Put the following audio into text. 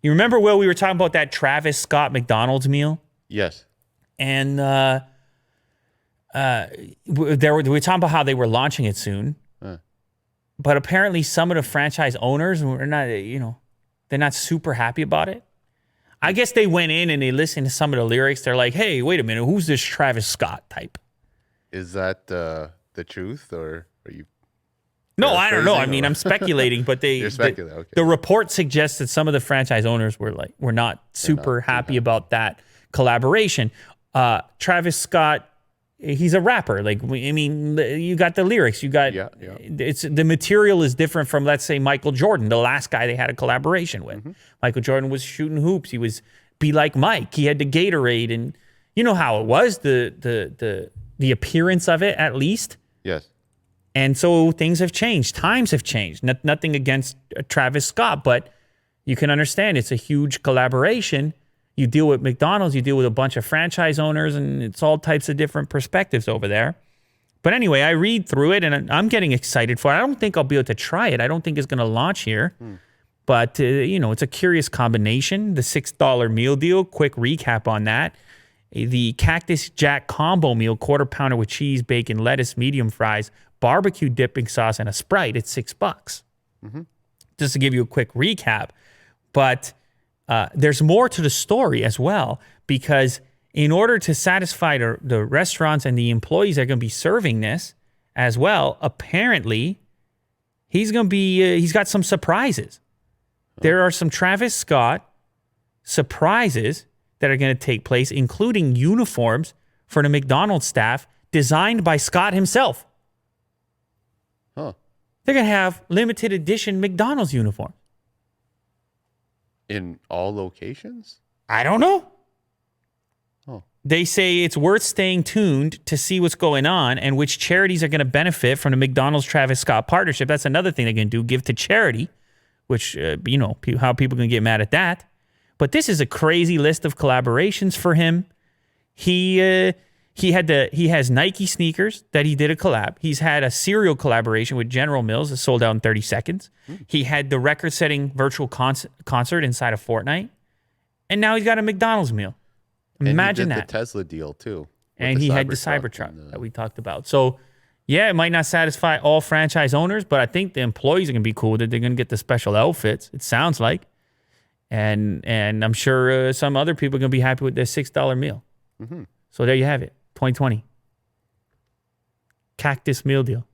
You remember, Will, we were talking about that Travis Scott McDonald's meal? Yes. And we were talking about how they were launching it soon. But apparently some of the franchise owners were not, they're not super happy about it. I guess they went in and they listened to some of the lyrics. They're like, hey, wait a minute, who's this Travis Scott type? Is that the truth, or are you? No, I don't know. I mean, I'm speculating, but You're speculating. Okay. The report suggests that some of the franchise owners were not super happy about that collaboration. Travis Scott, he's a rapper. Like, I mean, you got the lyrics. You got it's the material is different from, let's say, Michael Jordan, the last guy they had a collaboration with. Mm-hmm. Michael Jordan was shooting hoops. He was Be Like Mike. He had the Gatorade, and you know how it was, the appearance of it, at least. Yes. And so things have changed. Times have changed. Nothing against Travis Scott, but you can understand it's a huge collaboration. You deal with McDonald's, you deal with a bunch of franchise owners, and it's all types of different perspectives over there. But anyway, I read through it, and I'm getting excited for it. I don't think I'll be able to try it. I don't think it's going to launch here. But, it's a curious combination. The $6 meal deal, quick recap on that. The Cactus Jack combo meal, quarter pounder with cheese, bacon, lettuce, medium fries, barbecue dipping sauce, and a Sprite, it's $6. Mm-hmm. Just to give you a quick recap. But there's more to the story as well, because in order to satisfy the restaurants and the employees that are going to be serving this as well, apparently he's got some surprises. There are some Travis Scott surprises that are going to take place, including uniforms for the McDonald's staff designed by Scott himself. Huh. They're going to have limited edition McDonald's uniform. In all locations? I don't know. Oh. They say it's worth staying tuned to see what's going on and which charities are going to benefit from the McDonald's Travis Scott partnership. That's another thing they're going to do, give to charity, which, how people can get mad at that. But this is a crazy list of collaborations for him. He has Nike sneakers that he did a collab. He's had a cereal collaboration with General Mills that sold out in 30 seconds. He had the record-setting virtual concert inside of Fortnite. And now he's got a McDonald's meal. Imagine and he that. did the Tesla deal, too. And he had the Cybertruck that we talked about. So, yeah, it might not satisfy all franchise owners, but I think the employees are going to be cool with it. They're going to get the special outfits, it sounds like. And I'm sure some other people are going to be happy with their $6 meal. Mm-hmm. So there you have it, 2020. Cactus meal deal.